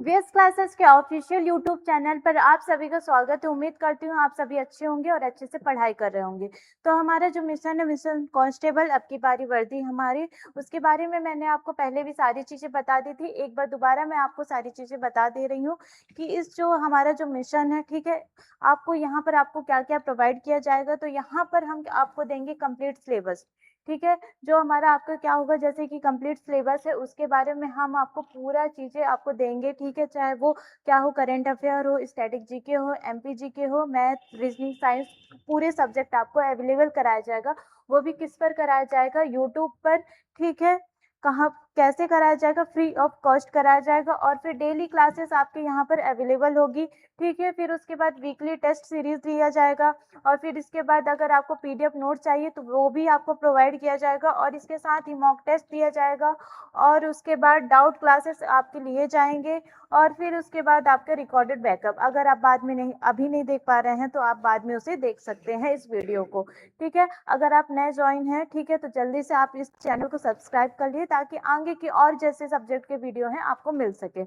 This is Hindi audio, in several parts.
वीएस क्लासेस के ऑफिशियल यूट्यूब चैनल पर आप सभी का स्वागत है। उम्मीद करती हूँ आप सभी अच्छे होंगे और अच्छे से पढ़ाई कर रहे होंगे। तो हमारा जो मिशन है, मिशन कांस्टेबल अब की बारी वर्दी हमारी, उसके बारे में मैंने आपको पहले भी सारी चीज़ें बता दी थी। एक बार दोबारा मैं आपको सारी चीज़ें बता दे रही हूँ कि इस जो हमारा जो मिशन है, ठीक है, आपको यहाँ पर आपको क्या क्या प्रोवाइड किया जाएगा। तो यहाँ पर हम आपको देंगे कंप्लीट सिलेबस, ठीक है। जो हमारा आपका क्या होगा, जैसे कि कंप्लीट सिलेबस है उसके बारे में हम आपको पूरा चीज़ें आपको देंगे, ठीक है। चाहे वो क्या हो, करंट अफेयर हो, स्टैटिक जीके हो, एमपी जीके हो, मैथ, रीजनिंग, साइंस, पूरे सब्जेक्ट आपको अवेलेबल कराया जाएगा। वो भी किस पर कराया जाएगा, यूट्यूब पर, ठीक है। कहाँ कैसे कराया जाएगा, फ्री ऑफ कॉस्ट कराया जाएगा। और फिर डेली क्लासेस आपके यहाँ पर अवेलेबल होगी, ठीक है। फिर उसके बाद वीकली टेस्ट सीरीज दिया जाएगा। और फिर इसके बाद अगर आपको पीडीएफ नोट चाहिए तो वो भी आपको प्रोवाइड किया जाएगा। और इसके साथ ही मॉक टेस्ट दिया जाएगा। और उसके बाद डाउट क्लासेस आपके लिए जाएंगे। और फिर उसके बाद आपका रिकॉर्डेड बैकअप, अगर आप बाद में नहीं अभी नहीं देख पा रहे हैं तो आप बाद में उसे देख सकते हैं इस वीडियो को, ठीक है। अगर आप नए ज्वाइन हैं, ठीक है, तो जल्दी से आप इस चैनल को सब्सक्राइब कर लिए ताकि आगे की और जैसे सब्जेक्ट के वीडियो हैं आपको मिल सके,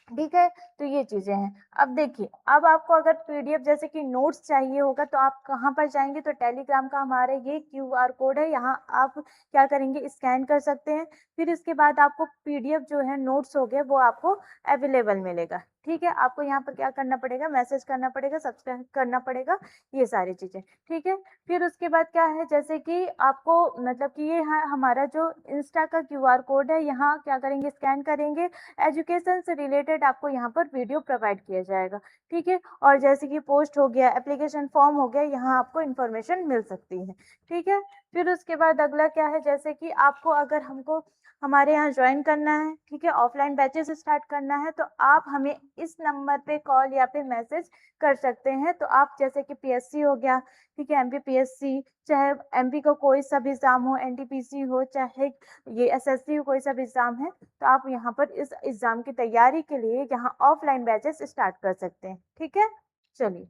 ठीक है। तो ये चीजें हैं। अब देखिए, अब आपको अगर पीडीएफ जैसे कि नोट्स चाहिए होगा तो आप कहाँ पर जाएंगे, तो टेलीग्राम का हमारा ये क्यूआर कोड है, यहाँ आप क्या करेंगे, स्कैन कर सकते हैं। फिर इसके बाद आपको पीडीएफ जो है नोट्स हो गए वो आपको अवेलेबल मिलेगा, ठीक है। आपको यहाँ पर क्या करना पड़ेगा, मैसेज करना पड़ेगा, सब्सक्राइब करना पड़ेगा, ये सारी चीजें, ठीक है। फिर उसके बाद क्या है, जैसे कि आपको मतलब कि ये है हमारा जो इंस्टा का क्यूआर कोड है, यहाँ क्या करेंगे, स्कैन करेंगे। एजुकेशन से रिलेटेड आपको यहाँ पर वीडियो प्रोवाइड किया जाएगा, ठीक है। और जैसे कि पोस्ट हो गया, एप्लीकेशन फॉर्म हो गया, यहाँ आपको इन्फॉर्मेशन मिल सकती है, ठीक है। फिर उसके बाद अगला क्या है, जैसे कि आपको अगर हमको हमारे यहाँ ज्वाइन करना है, ठीक है, ऑफलाइन बैचेस स्टार्ट करना है, तो आप हमें इस नंबर पे कॉल या फिर मैसेज कर सकते हैं। तो आप जैसे कि पीएससी हो गया, ठीक है, एमपीपीएससी, चाहे एमपी का कोई सा भी एग्जाम हो, एनटीपीसी हो, चाहे ये एसएससी हो, कोई सा भी एग्जाम है, तो आप यहाँ पर इस एग्जाम की तैयारी के लिए यहाँ ऑफलाइन बैचेस स्टार्ट कर सकते हैं, ठीक है। चलिए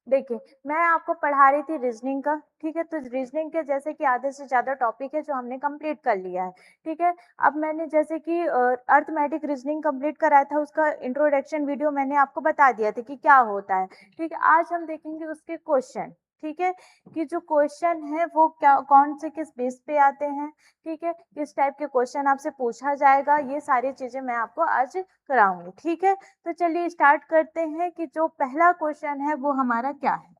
देखिए, मैं आपको पढ़ा रही थी रीजनिंग का, ठीक है। तो रीजनिंग के जैसे कि आधे से ज्यादा टॉपिक है जो हमने कंप्लीट कर लिया है, ठीक है। अब मैंने जैसे कि अर्थमेटिक रीजनिंग कंप्लीट कराया था, उसका इंट्रोडक्शन वीडियो मैंने आपको बता दिया था कि क्या होता है, ठीक है। आज हम देखेंगे उसके क्वेश्चन, ठीक है, कि जो क्वेश्चन है वो क्या, कौन से किस बेस पे आते हैं, ठीक है, किस टाइप के क्वेश्चन आपसे पूछा जाएगा, ये सारी चीजें मैं आपको आज कराऊंगी, ठीक है। तो चलिए स्टार्ट करते हैं कि जो पहला क्वेश्चन है वो हमारा क्या है,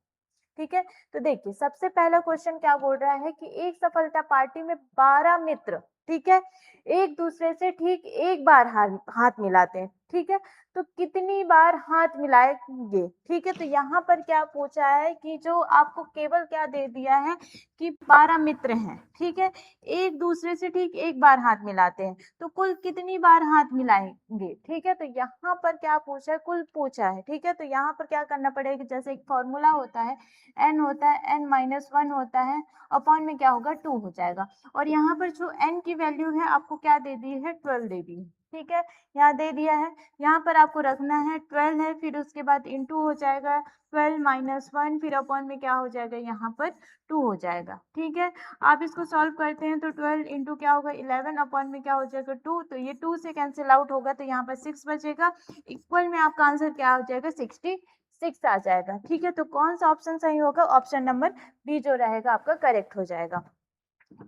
ठीक है। तो देखिए, सबसे पहला क्वेश्चन क्या बोल रहा है कि एक सफलता पार्टी में 12 मित्र, ठीक है, एक दूसरे से ठीक एक बार हाथ मिलाते हैं, ठीक है। तो कितनी बार हाथ मिलाएंगे, ठीक है। तो यहाँ पर क्या पूछा है कि जो आपको केवल क्या दे दिया है कि 12 मित्र हैं, ठीक है, एक दूसरे से ठीक एक बार हाथ मिलाते हैं, तो कुल कितनी बार हाथ मिलाएंगे, ठीक है। तो यहाँ पर क्या पूछा है, कुल पूछा है, ठीक है। तो यहाँ पर क्या करना पड़ेगा, जैसे एक फॉर्मूला होता है, n होता है, n-1 होता है, अपॉन में क्या होगा, 2 हो जाएगा। और यहाँ पर जो n की वैल्यू है आपको क्या दे दी है, 12 दे दी है, ठीक है, यहाँ दे दिया है। यहाँ पर आपको रखना है 12 है, फिर उसके बाद इंटू हो जाएगा 12-1, फिर अपॉन में क्या हो जाएगा, यहाँ पर 2 हो जाएगा, ठीक है। आप इसको सॉल्व करते हैं तो 12 इंटू क्या होगा, 11, अपॉन में क्या हो जाएगा, 2, तो ये 2 से कैंसिल आउट होगा तो यहाँ पर 6 बचेगा। इक्वल में आपका आंसर क्या हो जाएगा, 66 आ जाएगा, ठीक है। तो कौन सा ऑप्शन सही होगा, ऑप्शन नंबर बी जो रहेगा आपका करेक्ट हो जाएगा।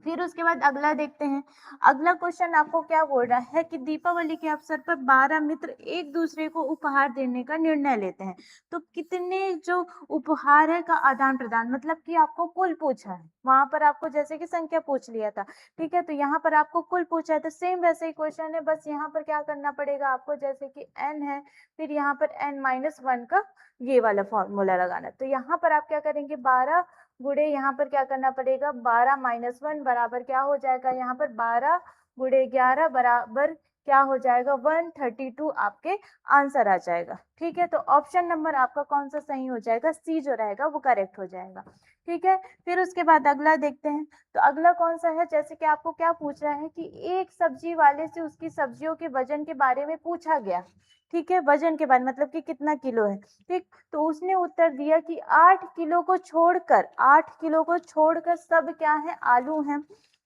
फिर उसके बाद अगला देखते हैं। अगला क्वेश्चन आपको क्या बोल रहा है कि दीपावली के अवसर पर 12 मित्र एक दूसरे को उपहार देने का निर्णय लेते हैं, तो कितने जो उपहार है का आदान प्रदान, मतलब कि आपको कुल पूछा है, वहां पर आपको जैसे कि संख्या पूछ लिया था, ठीक है। तो यहाँ पर आपको कुल पूछा है, तो सेम वैसे ही क्वेश्चन है, बस यहाँ पर क्या करना पड़ेगा आपको, जैसे कि n है, फिर यहाँ पर n-1 का ये वाला फॉर्मूला लगाना। तो यहाँ पर आप क्या करेंगे, 12 गुड़े यहाँ पर क्या करना पड़ेगा, 12-1 बराबर क्या हो जाएगा, यहाँ पर 12 गुड़े 11 बराबर क्या हो जाएगा, 132 आपके आंसर आ जाएगा, ठीक है। तो ऑप्शन नंबर आपका कौन सा सही हो जाएगा, सी जो रहेगा वो करेक्ट हो जाएगा, ठीक है। फिर उसके बाद अगला देखते हैं। तो अगला कौन सा है, जैसे कि आपको क्या पूछ रहा है कि एक सब्जी वाले से उसकी सब्जियों के वजन के बारे में पूछा गया, ठीक है, वजन के बारे मतलब कि कितना किलो है, ठीक। तो उसने उत्तर दिया कि 8 किलो को छोड़कर, 8 किलो को छोड़कर सब क्या है, आलू हैं।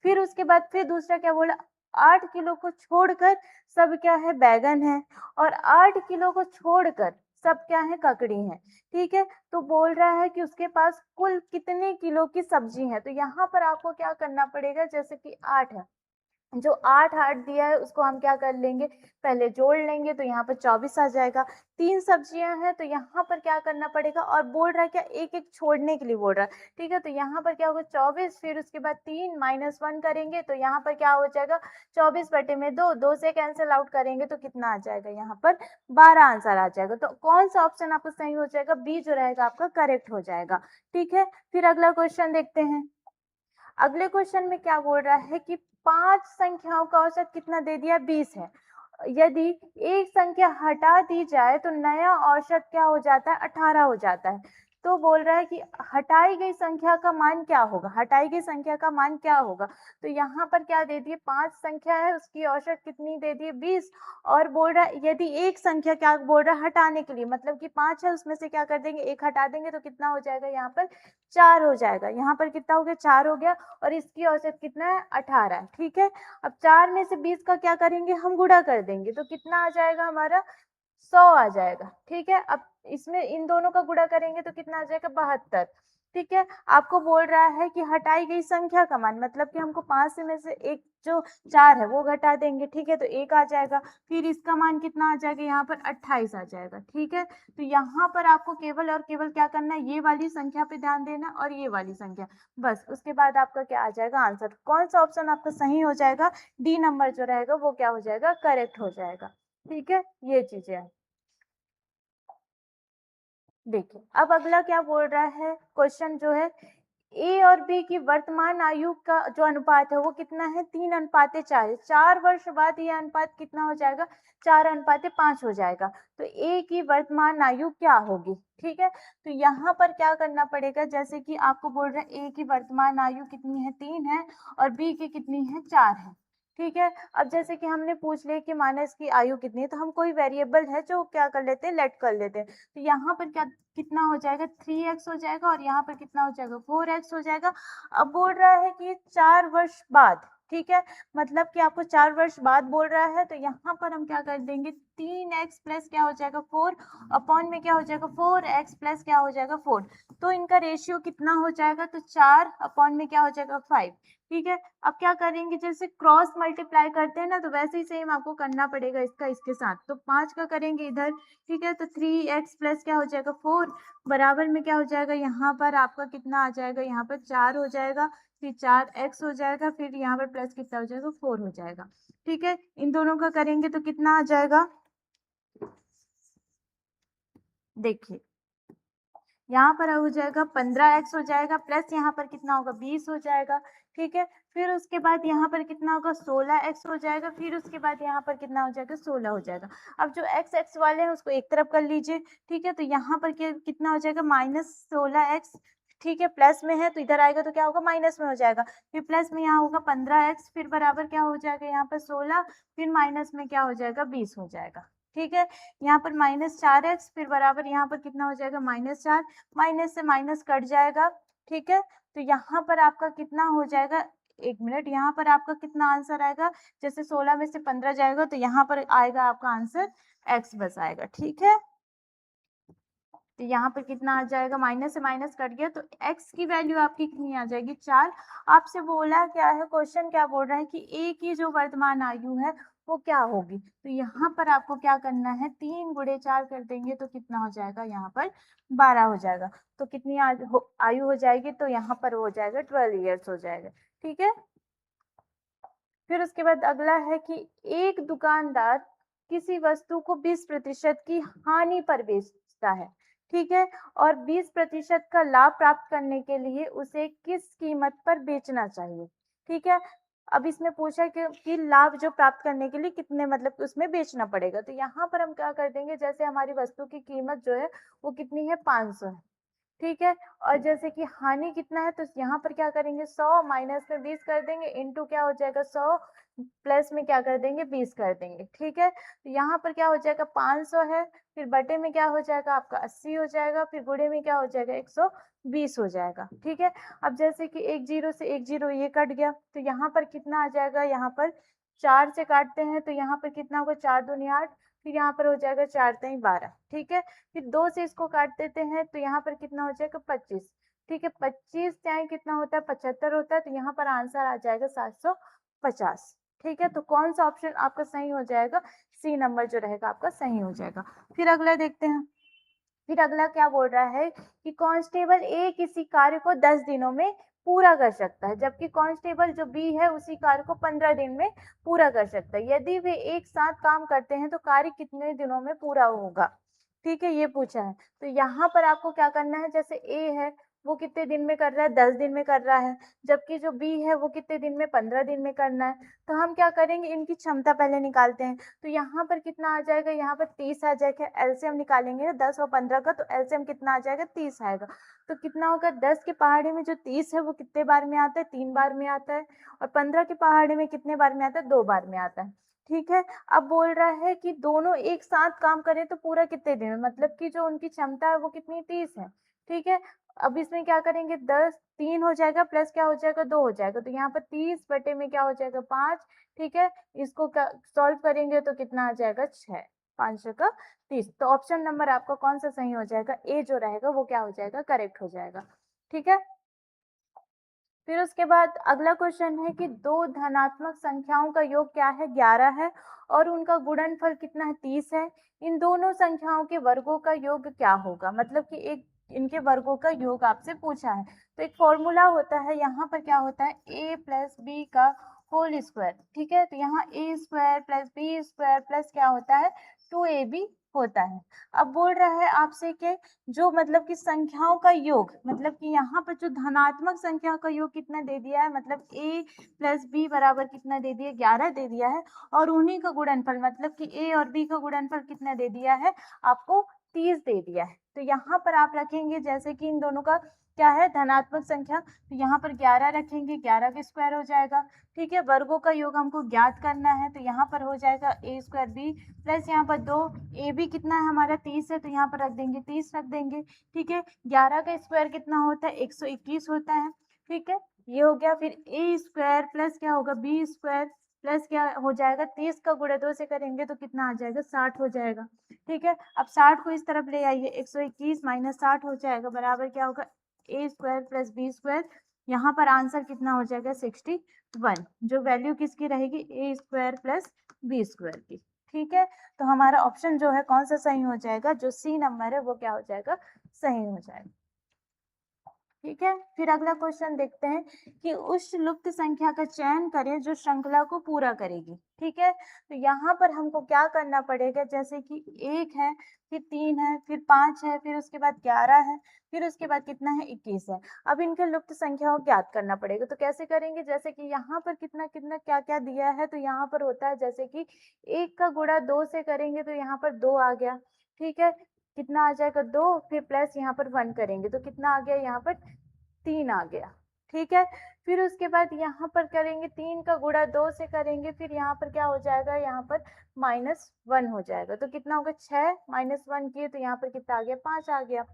फिर उसके बाद फिर दूसरा क्या बोला, 8 किलो को छोड़कर सब क्या है, बैगन है, और 8 किलो को छोड़कर सब क्या है, ककड़ी है। ठीक है, तो बोल रहा है कि उसके पास कुल कितने किलो की सब्जी है। तो यहाँ पर आपको क्या करना पड़ेगा, जैसे कि 8 है, जो 8 दिया है उसको हम क्या कर लेंगे, पहले जोड़ लेंगे, तो यहाँ पर 24 आ जाएगा। 3 सब्जियां हैं तो यहाँ पर क्या करना पड़ेगा, और बोल रहा है क्या, एक एक छोड़ने के लिए बोल रहा है। ठीक है, तो यहाँ पर क्या होगा, 24, फिर उसके बाद 3 -1 करेंगे तो यहाँ पर क्या हो जाएगा, 24/2, 2 से कैंसिल आउट करेंगे तो कितना आ जाएगा, यहाँ पर 12 आंसर आ जाएगा। तो कौन सा ऑप्शन आपका सही हो जाएगा, बी जो रहेगा आपका करेक्ट हो जाएगा। ठीक है, फिर अगला क्वेश्चन देखते हैं। अगले क्वेश्चन में क्या बोल रहा है कि 5 संख्याओं का औसत कितना दे दिया, 20 है। यदि एक संख्या हटा दी जाए तो नया औसत क्या हो जाता है, 18 हो जाता है। तो बोल रहा है कि हटाई गई संख्या का मान क्या होगा, हटाई गई संख्या का मान क्या होगा। तो यहाँ पर क्या दे दिए, 5 संख्या है, उसकी औसत कितनी दे दिए, 20। और बोल रहा है यदि एक संख्या, क्या बोल रहा है, हटाने के लिए, मतलब कि 5 है उसमें से क्या कर देंगे, एक हटा देंगे तो कितना हो जाएगा, यहाँ पर 4 हो जाएगा। यहाँ पर कितना हो गया, 4 हो गया, और इसकी औसत कितना है, 18। ठीक है, अब 4 में से 20 का क्या करेंगे, हम गुणा कर देंगे तो कितना आ जाएगा हमारा, 100 आ जाएगा। ठीक है, अब इसमें इन दोनों का गुणा करेंगे तो कितना आ जाएगा, 72। ठीक है, आपको बोल रहा है कि हटाई गई संख्या का मान, मतलब कि हमको 5 में से एक जो 4 है वो घटा देंगे। ठीक है, तो 1 आ जाएगा, फिर इसका मान कितना आ जाएगा, यहाँ पर 28 आ जाएगा। ठीक है, तो यहाँ पर आपको केवल और केवल क्या करना है, ये वाली संख्या पे ध्यान देना और ये वाली संख्या, बस। उसके बाद आपका क्या आ जाएगा आंसर, कौन सा ऑप्शन आपका सही हो जाएगा, डी नंबर जो रहेगा वो क्या हो जाएगा, करेक्ट हो जाएगा। ठीक है, ये चीजें हैं। देखिए, अब अगला क्या बोल रहा है, क्वेश्चन जो है, ए और बी की वर्तमान आयु का जो अनुपात है वो कितना है, 3:4। 4 वर्ष बाद ये अनुपात कितना हो जाएगा, 4:5 हो जाएगा। तो ए की वर्तमान आयु क्या होगी। ठीक है, तो यहाँ पर क्या करना पड़ेगा, जैसे कि आपको बोल रहे हैं ए की वर्तमान आयु कितनी है, 3 है, और बी की कितनी है, 4 है। ठीक है, अब जैसे कि हमने पूछ लिया कि मानस की आयु कितनी है, तो हम कोई वेरिएबल है जो क्या कर लेते हैं, लेट कर लेते हैं। तो यहाँ पर क्या कितना हो जाएगा, 3x हो जाएगा, और यहाँ पर कितना हो जाएगा, 4x हो जाएगा। अब बोल रहा है कि 4 वर्ष बाद, ठीक है, मतलब कि आपको 4 वर्ष बाद बोल रहा है, तो यहाँ पर हम क्या कर देंगे, 3x प्लस क्या हो जाएगा, 4 अपॉन में क्या हो जाएगा, 4x प्लस क्या हो जाएगा, 4। तो इनका रेशियो कितना हो जाएगा, तो 4 अपॉन में क्या हो जाएगा, 5। ठीक है, अब क्या करेंगे, जैसे क्रॉस मल्टीप्लाई करते हैं ना, तो वैसे ही सेम आपको करना पड़ेगा इसका इसके साथ। तो 5 का करेंगे इधर, ठीक है, तो 3x प्लस क्या हो जाएगा, 4 बराबर में क्या हो जाएगा, यहाँ पर आपका कितना आ जाएगा, यहाँ पर 4 हो जाएगा, फिर 4x हो जाएगा, फिर यहाँ पर प्लस कितना हो जाएगा, 4 हो जाएगा। ठीक है, इन दोनों का करेंगे तो कितना आ जाएगा, देखिए यहाँ पर हो जाएगा 15x हो जाएगा, प्लस यहाँ पर कितना होगा, 20 हो जाएगा। ठीक है, फिर उसके बाद यहाँ पर कितना होगा, 16x हो जाएगा, फिर उसके बाद यहाँ पर कितना हो जाएगा, 16 हो जाएगा। अब जो x वाले हैं उसको एक तरफ कर लीजिए। ठीक है, तो यहाँ पर कितना हो जाएगा, -16x। ठीक है, प्लस में है तो इधर आएगा तो क्या होगा, माइनस में हो जाएगा। फिर प्लस में यहाँ होगा 15x, फिर बराबर क्या हो जाएगा, यहाँ पर 16, फिर माइनस में क्या हो जाएगा, 20 हो जाएगा। ठीक है, यहाँ पर -4x, फिर बराबर यहाँ पर कितना हो जाएगा, -4, माइनस से माइनस कट जाएगा। ठीक है, तो यहाँ पर आपका कितना हो जाएगा, एक मिनट, यहाँ पर आपका कितना आंसर आएगा, जैसे 16 में से 15 जाएगा तो यहाँ पर आएगा आपका आंसर x बस आएगा। ठीक है, तो यहाँ पर कितना आ जाएगा, माइनस से माइनस कट गया तो x की वैल्यू आपकी कितनी आ जाएगी, 4। आपसे बोला क्या है, क्वेश्चन क्या बोल रहा है कि a की जो वर्तमान आयु है वो क्या होगी। तो यहाँ पर आपको क्या करना है, 3 × 4 कर देंगे तो कितना हो जाएगा, यहाँ पर 12 हो जाएगा। तो कितनी आयु हो जाएगी, तो यहाँ पर हो जाएगा 12 ईयर्स हो जाएगा। ठीक है, फिर उसके बाद अगला है कि एक दुकानदार किसी वस्तु को 20% की हानि पर बेचता है। ठीक है, और 20% का लाभ प्राप्त करने के लिए उसे किस कीमत पर बेचना चाहिए। ठीक है, अब इसमें पूछा कि लाभ जो प्राप्त करने के लिए कितने, मतलब उसमें बेचना पड़ेगा। तो यहाँ पर हम क्या कर देंगे, जैसे हमारी वस्तु की कीमत जो है वो कितनी है, 500 है। ठीक है, और जैसे कि हानि कितना है, तो यहाँ पर क्या करेंगे, 100 माइनस में 20 कर देंगे, इंटू क्या हो जाएगा, 100 प्लस में क्या कर देंगे, 20 कर देंगे। ठीक है, तो यहाँ पर क्या हो जाएगा, 500 है, फिर बटे में क्या हो जाएगा आपका 80 हो जाएगा, फिर गुणे में क्या हो जाएगा 120 हो जाएगा। ठीक है, अब जैसे कि एक जीरो से एक जीरो ये कट गया, तो यहाँ पर कितना आ जाएगा, यहाँ पर 4 से काटते हैं तो यहाँ पर कितना होगा, 4 दूनी 8, फिर यहाँ पर हो जाएगा 4 तिहाई 12, ठीक है। फिर 2 से इसको काट देते हैं तो यहाँ पर कितना हो जाएगा, 25, ठीक है। 25 तिहाई कितना होता है, 75 होता है, तो यहाँ पर आंसर आ जाएगा 750, ठीक है। तो कौन सा ऑप्शन आपका सही हो जाएगा, सी नंबर जो रहेगा आपका सही हो जाएगा। फिर अगला देखते हैं। फिर अगला क्या बोल रहा है कि कांस्टेबल ए किसी कार्य को 10 दिनों में पूरा कर सकता है, जबकि कांस्टेबल जो बी है उसी कार्य को 15 दिन में पूरा कर सकता है। यदि वे एक साथ काम करते हैं तो कार्य कितने दिनों में पूरा होगा, ठीक है, ये पूछा है। तो यहाँ पर आपको क्या करना है, जैसे ए है वो कितने दिन में कर रहा है, 10 दिन में कर रहा है, जबकि जो बी है वो कितने दिन में, 15 दिन में करना है। तो हम क्या करेंगे, इनकी क्षमता पहले निकालते हैं। तो यहाँ पर कितना आ जाएगा, यहाँ पर 30 आ जाएगा, एलसीएम निकालेंगे ना 10 और 15 का, तो एलसीएम कितना आ जाएगा, 30 आएगा। तो कितना होगा, 10 के पहाड़े में जो 30 है वो कितने बार में आता है, 3 बार में आता है, और 15 के पहाड़े में कितने बार में आता है, 2 बार में आता है, ठीक है। अब बोल रहा है कि दोनों एक साथ काम करें तो पूरा कितने दिन में, मतलब कि जो उनकी क्षमता है वो कितनी, 30 है, ठीक है। अब इसमें क्या करेंगे, 10 3 हो जाएगा प्लस क्या हो जाएगा, 2 हो जाएगा, तो यहाँ पर 30 बटे में क्या हो जाएगा, 5, ठीक है। इसको सॉल्व करेंगे तो कितना आ जाएगा, 6, 5 का 30। तो ऑप्शन नंबर आपका कौन सा सही हो जाएगा, ए जो रहेगा वो क्या हो जाएगा, करेक्ट हो जाएगा, ठीक है। फिर उसके बाद अगला क्वेश्चन है कि दो धनात्मक संख्याओं का योग क्या है, 11 है, और उनका गुणनफल कितना है, 30 है। इन दोनों संख्याओं के वर्गों का योग क्या होगा, मतलब कि एक इनके वर्गों का योग आपसे पूछा है। तो एक फॉर्मूला होता है, यहाँ पर क्या होता है, a प्लस बी का होल स्क्वायर, ठीक है। तो यहाँ a square plus B square plus क्या होता है, 2ab होता है। अब बोल रहा है आपसे कि जो मतलब कि संख्याओं का योग, मतलब कि यहाँ पर जो धनात्मक संख्या का योग कितना दे दिया है, मतलब a प्लस बी बराबर कितना दे दिया, 11 दे दिया है, और उन्हीं का गुणनफल मतलब कि a और b का गुणनफल कितना दे दिया है आपको, 30 दे दिया है। तो यहाँ पर आप रखेंगे जैसे कि इन दोनों का क्या है, धनात्मक संख्या, तो यहाँ पर 11 रखेंगे, 11 का स्क्वायर हो जाएगा, ठीक है। वर्गों का योग हमको ज्ञात करना है, तो यहाँ पर हो जाएगा a स्क्वायर बी प्लस यहाँ पर 2 ए बी कितना है हमारा, 30 है, तो यहाँ पर रख देंगे 30 रख देंगे, ठीक है। 11 का स्क्वायर कितना होता है, 121 होता है, ठीक है, ये हो गया। फिर ए स्क्वायर प्लस क्या होगा, बी स्क्वायर प्लस क्या हो जाएगा, 30 का गुणा 2 से करेंगे तो कितना आ जाएगा, 60 हो जाएगा, ठीक है। अब 60 को इस तरफ ले आइए, 121 माइनस 60 हो जाएगा, बराबर क्या होगा, ए स्क्वायर प्लस बी स्क्वायर। यहाँ पर आंसर कितना हो जाएगा, 61, जो वैल्यू किसकी रहेगी, ए स्क्वायर प्लस बी स्क्वायर की, ठीक है। तो हमारा ऑप्शन जो है कौन सा सही हो जाएगा, जो सी नंबर है वो क्या हो जाएगा, सही हो जाएगा, ठीक है। फिर अगला क्वेश्चन देखते हैं कि उस लुप्त संख्या का चयन करें जो श्रृंखला को पूरा करेगी, ठीक है। तो यहाँ पर हमको क्या करना पड़ेगा, जैसे कि 1 है, फिर 3 है, फिर 5 है, फिर उसके बाद 11 है, फिर उसके बाद कितना है, 21 है। अब इनके लुप्त संख्याओं ज्ञात करना पड़ेगा, तो कैसे करेंगे, जैसे कि यहाँ पर कितना कितना क्या क्या दिया है, तो यहाँ पर होता है जैसे कि 1 का गुणा 2 से करेंगे तो यहाँ पर 2 आ गया, ठीक है। कितना आ जाएगा, 2, फिर प्लस यहाँ पर 1 करेंगे तो कितना आ गया, यहाँ पर 3 आ गया, ठीक है। फिर उसके बाद यहाँ पर करेंगे 3 का गुणा 2 से करेंगे, फिर यहाँ पर क्या हो जाएगा, यहाँ पर -1 हो जाएगा, तो कितना होगा, 6 -1 किए तो यहाँ पर कितना आ गया, 5 आ गया,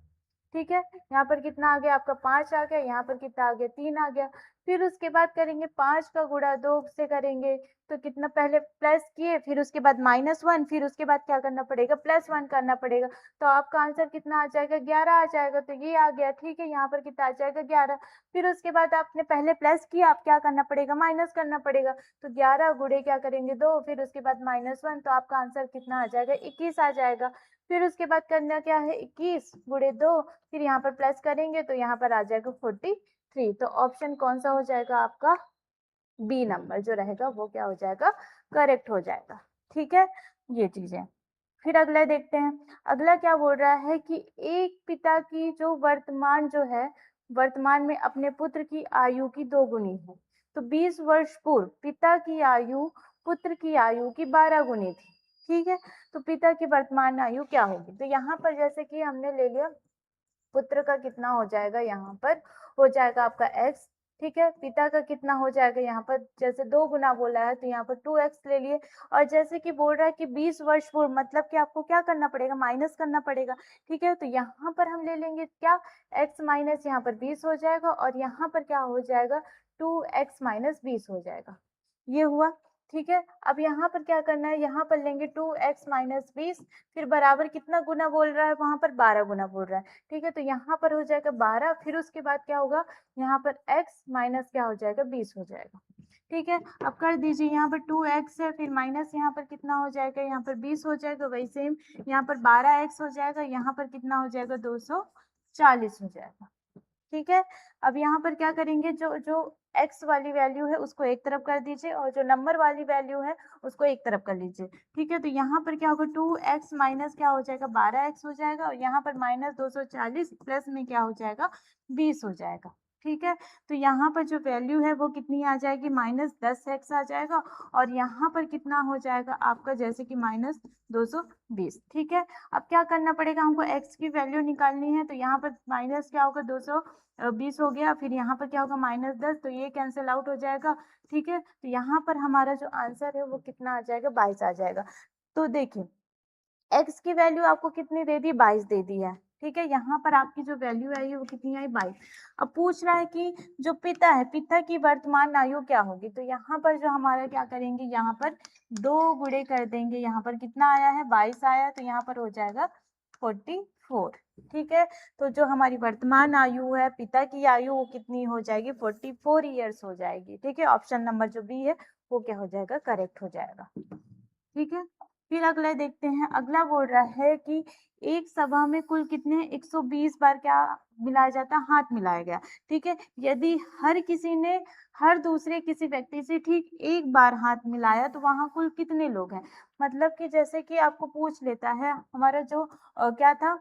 ठीक है। यहाँ पर कितना आ गया आपका, 5 आ गया, यहाँ पर कितना आ गया, 3 आ गया। फिर उसके बाद करेंगे 5 का गुणा 2 से करेंगे तो कितना, पहले प्लस किए, फिर उसके बाद -1, फिर उसके बाद क्या करना पड़ेगा, +1 करना पड़ेगा, तो आपका आंसर कितना आ जाएगा, 11 आ जाएगा, तो ये आ गया, ठीक है। यहाँ पर कितना आ जाएगा, 11। फिर उसके बाद आपने पहले प्लस किया, आप क्या करना पड़ेगा, माइनस करना पड़ेगा, तो 11 गुणे क्या करेंगे, 2, फिर उसके बाद -1, तो आपका आंसर कितना आ जाएगा, 21 आ जाएगा। फिर उसके बाद करना क्या है, 21 गुणे 2, फिर यहाँ पर प्लस करेंगे तो यहाँ पर आ जाएगा 43। तो ऑप्शन कौन सा हो जाएगा आपका, बी नंबर जो रहेगा वो क्या हो जाएगा, करेक्ट हो जाएगा, ठीक है। ये चीजें फिर अगला देखते हैं। अगला क्या बोल रहा है कि एक पिता की जो वर्तमान जो है, वर्तमान में अपने पुत्र की आयु की 2 गुनी है, तो 20 वर्ष पूर्व पिता की आयु पुत्र की आयु की 12 गुनी थी, ठीक है। तो पिता की वर्तमान आयु क्या होगी, तो यहाँ पर जैसे कि हमने ले लिया, पुत्र का कितना हो जाएगा, यहाँ पर हो जाएगा आपका x, ठीक है। पिता का कितना हो जाएगा, यहाँ पर जैसे 2 गुना बोला है तो यहाँ पर 2x ले लिए, और जैसे कि बोल रहा है कि 20 वर्ष पूर्व, मतलब कि आपको क्या करना पड़ेगा, माइनस करना पड़ेगा, ठीक है। तो यहाँ पर हम ले लेंगे क्या, x माइनस यहाँ पर 20 हो जाएगा, और यहाँ पर क्या हो जाएगा, 2x माइनस 20 हो जाएगा, ये हुआ, ठीक है। अब यहाँ पर क्या करना है, यहाँ पर लेंगे 2x माइनस 20, फिर बराबर कितना गुना बोल रहा है, वहां पर 12 गुना बोल रहा है। ठीक है, तो यहाँ पर हो जाएगा 12, फिर उसके बाद क्या होगा, यहाँ पर x माइनस क्या हो जाएगा, 20 हो जाएगा। ठीक है, अब कर दीजिए, यहाँ पर 2x है, फिर माइनस यहाँ पर कितना हो जाएगा, यहाँ पर 20 हो जाएगा, वही सेम यहाँ पर 12x हो जाएगा, यहाँ पर कितना हो जाएगा, 240 हो जाएगा। ठीक है, अब यहाँ पर क्या करेंगे, जो जो x वाली वैल्यू है उसको एक तरफ कर दीजिए और जो नंबर वाली वैल्यू है उसको एक तरफ कर लीजिए। ठीक है, तो यहाँ पर क्या होगा, 2x माइनस क्या हो जाएगा, 12x हो जाएगा, और यहाँ पर माइनस 240 प्लस में क्या हो जाएगा, 20 हो जाएगा। ठीक है, तो यहाँ पर जो वैल्यू है वो कितनी आ जाएगी, -10x आ जाएगा, और यहाँ पर कितना हो जाएगा आपका, जैसे कि -220। ठीक है, अब क्या करना पड़ेगा, हमको x की वैल्यू निकालनी है, तो यहाँ पर माइनस क्या होगा, 220 हो गया, फिर यहाँ पर क्या होगा, -10, तो ये कैंसिल आउट हो जाएगा। ठीक है, तो यहाँ पर हमारा जो आंसर है वो कितना आ जाएगा, 22 आ जाएगा। तो देखिए, x की वैल्यू आपको कितनी दे दी, 22 दे दी है। ठीक है, यहाँ पर आपकी जो वैल्यू आई है वो कितनी आई, 22। अब पूछ रहा है कि जो पिता है, पिता की वर्तमान आयु क्या होगी, तो यहाँ पर जो हमारा क्या करेंगे, यहाँ पर 2 गुणे कर देंगे, यहाँ पर कितना आया है, 22 आया, तो यहाँ पर हो जाएगा 44। ठीक है, तो जो हमारी वर्तमान आयु है, पिता की आयु, वो कितनी हो जाएगी, 44 ईयर्स हो जाएगी। ठीक है, ऑप्शन नंबर जो बी है वो क्या हो जाएगा, करेक्ट हो जाएगा। ठीक है, फिर अगला देखते हैं, अगला बोल रहा है कि एक सभा में कुल कितने 120 बार क्या मिलाया जाता है, हाथ मिलाया गया। ठीक है, यदि हर किसी ने हर दूसरे किसी व्यक्ति से ठीक एक बार हाथ मिलाया तो वहां कुल कितने लोग हैं। मतलब कि जैसे कि आपको पूछ लेता है हमारा जो क्या था,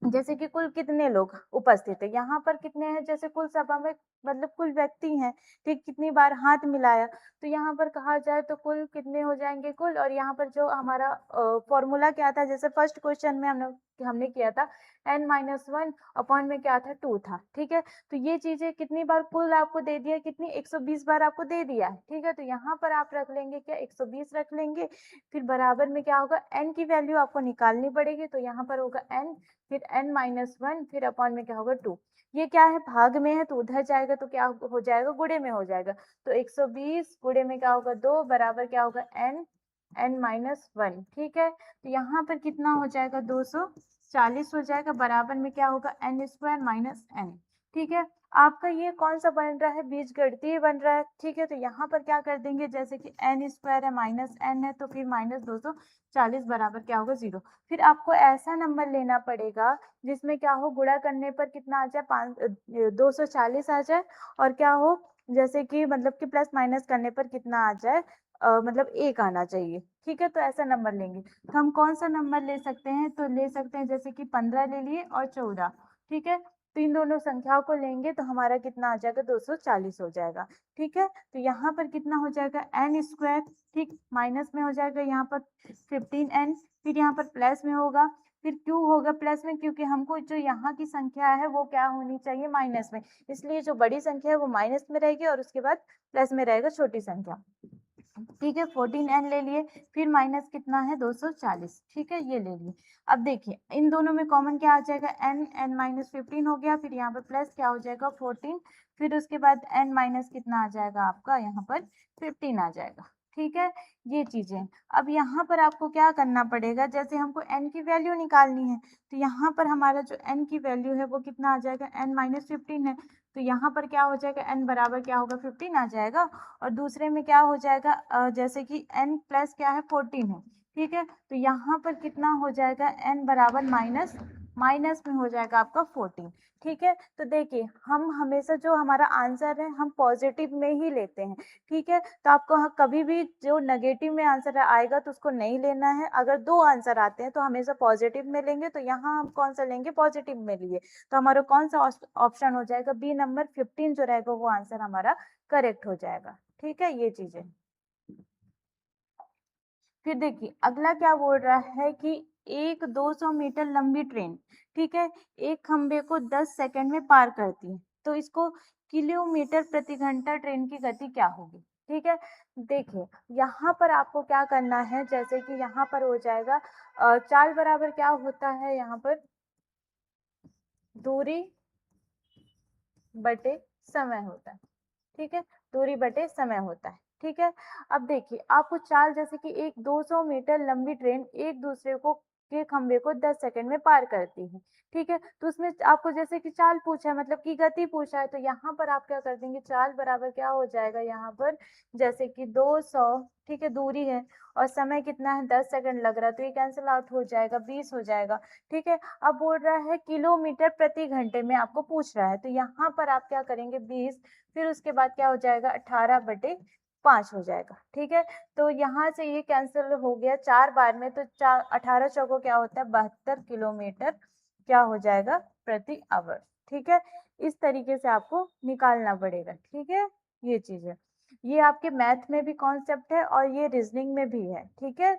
जैसे कि कुल कितने लोग उपस्थित है, यहाँ पर कितने हैं, जैसे कुल सभा में मतलब कुल व्यक्ति हैं, ठीक, कितनी बार हाथ मिलाया, तो यहाँ पर कहा जाए तो कुल कितने हो जाएंगे कुल, और यहाँ पर जो हमारा फॉर्मूला क्या था, जैसे फर्स्ट क्वेश्चन में हमने किया था n-1 अपॉन में क्या था, 2 था। ठीक है, तो ये चीजें कितनी बार कुल आपको दे दिया, कितनी 120 बार आपको दे दिया है। ठीक है, तो यहाँ पर आप रख लेंगे क्या, 120 रख लेंगे, फिर बराबर में क्या होगा, n की वैल्यू आपको निकालनी पड़ेगी, तो यहाँ पर होगा n, फिर n-1, फिर अपॉन में क्या होगा, 2। ये क्या है, भाग में है, तो उधर जाएगा तो क्या हो जाएगा, गुणे में हो जाएगा, तो 120 गुणे में क्या होगा, 2, बराबर क्या होगा, n-1। ठीक है, तो यहाँ पर कितना हो जाएगा, 240 हो जाएगा, बराबर में क्या होगा, n² - n। ठीक है, आपका ये कौन सा बन रहा है, बीजगणितीय बन रहा है। ठीक है, तो यहाँ पर क्या कर देंगे, जैसे कि n² है -n है, तो फिर -240 बराबर क्या होगा, 0। फिर आपको ऐसा नंबर लेना पड़ेगा जिसमें क्या हो, गुणा करने पर कितना आ जाए, 240 आ जाए, और क्या हो, जैसे कि मतलब कि प्लस माइनस करने पर कितना आ जाए, मतलब 1 आना चाहिए। ठीक है, तो ऐसा नंबर लेंगे, तो हम कौन सा नंबर ले सकते हैं, तो ले सकते हैं जैसे कि 15 ले लिए और 14। ठीक है, तो इन दोनों संख्याओं को लेंगे तो हमारा कितना आ जाएगा, 240 हो जाएगा। ठीक है, तो यहाँ पर कितना हो जाएगा, n², ठीक, माइनस में हो जाएगा यहाँ पर 15n, फिर यहाँ पर प्लस में होगा, फिर क्यों होगा प्लस में, क्योंकि हमको जो यहाँ की संख्या है वो क्या होनी चाहिए, माइनस में, इसलिए जो बड़ी संख्या है वो माइनस में रहेगी और उसके बाद प्लस में रहेगा छोटी संख्या। ठीक है, 14n ले लिए, फिर माइनस कितना है, 240। ठीक है, ये ले लिए। अब देखिए इन दोनों में कॉमन क्या आ जाएगा, n-15 हो गया, फिर यहाँ पर प्लस क्या हो जाएगा, 14, फिर उसके बाद n माइनस कितना आ जाएगा आपका, यहाँ पर 15 आ जाएगा। ठीक है, ये चीजें। अब यहाँ पर आपको क्या करना पड़ेगा, जैसे हमको n की वैल्यू निकालनी है, तो यहाँ पर हमारा जो n की वैल्यू है वो कितना आ जाएगा, n-15 है, तो यहाँ पर क्या हो जाएगा, n बराबर क्या होगा, 15 आ जाएगा, और दूसरे में क्या हो जाएगा, जैसे कि n प्लस क्या है, 14 है। ठीक है, तो यहाँ पर कितना हो जाएगा, n बराबर माइनस माइनस में हो जाएगा आपका 14। ठीक है, तो देखिए हम हमेशा जो हमारा आंसर है हम पॉजिटिव में ही लेते हैं। ठीक है, तो आपको कभी भी जो नेगेटिव में आंसर आएगा तो उसको नहीं लेना है, अगर 2 आंसर आते हैं तो हमेशा पॉजिटिव में लेंगे, तो यहाँ हम कौन सा लेंगे, पॉजिटिव में लिए, तो हमारा कौन सा ऑप्शन हो जाएगा, बी नंबर 15 जो रहेगा वो आंसर हमारा करेक्ट हो जाएगा। ठीक है, ये चीजें। फिर देखिए अगला क्या बोल रहा है कि एक 200 मीटर लंबी ट्रेन, ठीक है, एक खंबे को 10 सेकंड में पार करती है, तो इसको किलोमीटर प्रति घंटा ट्रेन की गति क्या होगी। ठीक है, देखिए यहाँ पर आपको क्या करना है, जैसे कि यहाँ पर हो जाएगा चाल बराबर क्या होता है, यहाँ पर दूरी बटे समय होता है। ठीक है, दूरी बटे समय होता है। ठीक है। अब देखिए आपको चाल जैसे कि एक 200 मीटर लंबी ट्रेन एक दूसरे को के खंभे को 10 सेकंड में पार करती है, ठीक है। तो उसमें आपको जैसे कि चाल पूछा है मतलब कि गति पूछा है, तो यहाँ पर आप क्या कर देंगे, चाल बराबर क्या हो जाएगा यहाँ पर, जैसे कि 200, ठीक है, दूरी है और समय कितना है 10 सेकंड लग रहा है, तो ये कैंसिल आउट हो जाएगा, 20 हो जाएगा, ठीक है। अब बोल रहा है किलोमीटर प्रति घंटे में आपको पूछ रहा है, तो यहाँ पर आप क्या करेंगे 20, फिर उसके बाद क्या हो जाएगा 18/5 हो जाएगा, ठीक है। तो यहाँ से ये कैंसिल हो गया 4 बार में, तो 18 चौको क्या होता है 72 किलोमीटर क्या हो जाएगा प्रति आवर, ठीक है। इस तरीके से आपको निकालना पड़ेगा, ठीक है। ये चीज है, ये आपके मैथ में भी कॉन्सेप्ट है और ये रीजनिंग में भी है, ठीक है।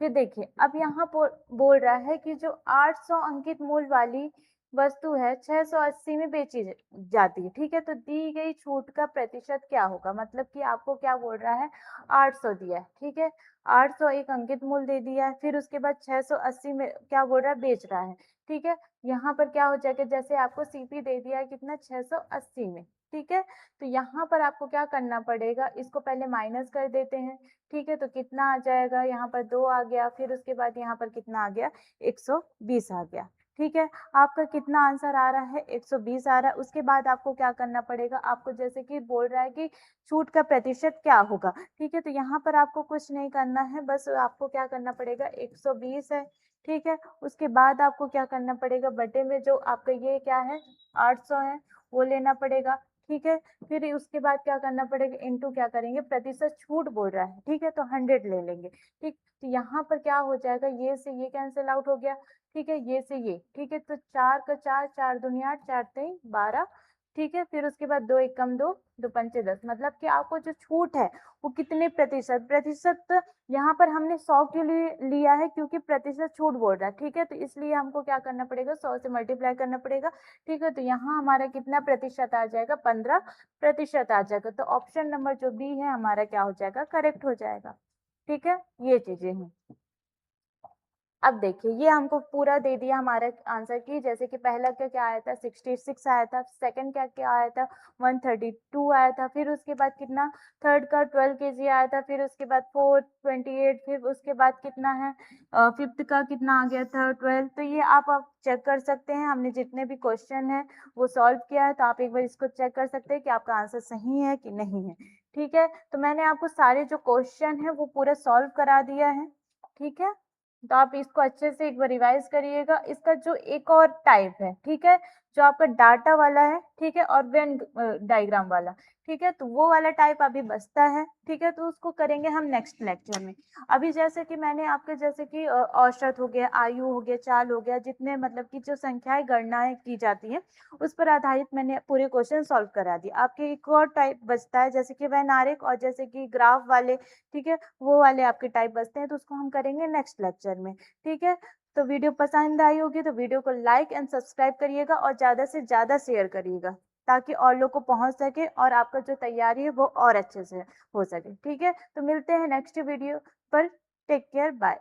फिर देखिए अब यहाँ बोल रहा है कि जो 800 अंकित मूल्य वाली वस्तु है 680 में बेची जाती है, ठीक है। तो दी गई छूट का प्रतिशत क्या होगा, मतलब कि आपको क्या बोल रहा है 800 दिया है, ठीक है। 800 एक अंकित मूल्य दे दिया है, फिर उसके बाद 680 में क्या बोल रहा है बेच रहा है, ठीक है। यहाँ पर क्या हो जाएगा, जैसे आपको सीपी दे दिया है कितना 680 में, ठीक है। तो यहाँ पर आपको क्या करना पड़ेगा, इसको पहले माइनस कर देते हैं, ठीक है। तो कितना आ जाएगा, यहाँ पर 2 आ गया, फिर उसके बाद यहाँ पर कितना आ गया 120 आ गया, ठीक है। आपका कितना आंसर आ रहा है 120 आ रहा है। उसके बाद आपको क्या करना पड़ेगा, आपको जैसे कि बोल रहा है कि छूट का प्रतिशत क्या होगा, ठीक है। तो यहाँ पर आपको कुछ नहीं करना है, बस आपको क्या करना पड़ेगा 120 है, ठीक है। उसके बाद आपको क्या करना पड़ेगा, बटे में जो आपका ये क्या है 800 है वो लेना पड़ेगा, ठीक है। फिर उसके बाद क्या करना पड़ेगा, इनटू क्या करेंगे, प्रतिशत छूट बोल रहा है, ठीक है, तो 100 ले लेंगे, ठीक। तो यहाँ पर क्या हो जाएगा, ये से ये कैंसिल आउट हो गया, ठीक है, ये से ये, ठीक है। तो 4 का 4, 4 दूनी 8, 4 3 12, ठीक है। फिर उसके बाद 2 1 कम 2, 2 पंचे 10, मतलब कि आपको जो छूट है वो कितने प्रतिशत, प्रतिशत यहाँ पर हमने 100 के लिए लिया है क्योंकि प्रतिशत छूट बोल रहा है, ठीक है। तो इसलिए हमको क्या करना पड़ेगा 100 से मल्टीप्लाई करना पड़ेगा, ठीक है। तो यहाँ हमारा कितना प्रतिशत आ जाएगा 15% आ जाएगा। तो ऑप्शन नंबर जो बी है हमारा क्या हो जाएगा, करेक्ट हो जाएगा, ठीक है। ये चीजें हैं। अब देखिए ये हमको पूरा दे दिया हमारा आंसर की, जैसे कि पहला क्या क्या आया था 66 आया था, सेकंड क्या क्या आया था 132 आया था, फिर उसके बाद कितना थर्ड का 12 केजी आया था, फिर उसके बाद 428, फिर उसके बाद कितना है फिफ्थ का कितना आ गया था 12। तो ये आप चेक कर सकते हैं, हमने जितने भी क्वेश्चन है वो सॉल्व किया है, तो आप एक बार इसको चेक कर सकते हैं कि आपका आंसर सही है कि नहीं है, ठीक है। तो मैंने आपको सारे जो क्वेश्चन है वो पूरा सॉल्व करा दिया है, ठीक है। तो आप इसको अच्छे से एक बार रिवाइज करिएगा। इसका जो एक और टाइप है, ठीक है, जो आपका डाटा वाला है, ठीक है, और वेन डायग्राम वाला, ठीक है, तो वो वाला टाइप अभी बचता है, ठीक है। तो उसको करेंगे हम नेक्स्ट लेक्चर में। अभी जैसे कि मैंने आपके जैसे कि औसत हो गया, आयु हो गया, चाल हो गया, जितने मतलब कि जो संख्याएं गणनाएं की जाती है उस पर आधारित मैंने पूरे क्वेश्चन सॉल्व करा दिए। आपके एक और टाइप बचता है जैसे कि वैनारिक और जैसे कि ग्राफ वाले, ठीक है, वो वाले आपके टाइप बचते हैं, तो उसको हम करेंगे नेक्स्ट लेक्चर में, ठीक है। तो वीडियो पसंद आई होगी तो वीडियो को लाइक एंड सब्सक्राइब करिएगा और ज़्यादा से ज़्यादा शेयर करिएगा ताकि और लोग को पहुंच सके और आपका जो तैयारी है वो और अच्छे से हो सके, ठीक है। तो मिलते हैं नेक्स्ट वीडियो पर, टेक केयर, बाय।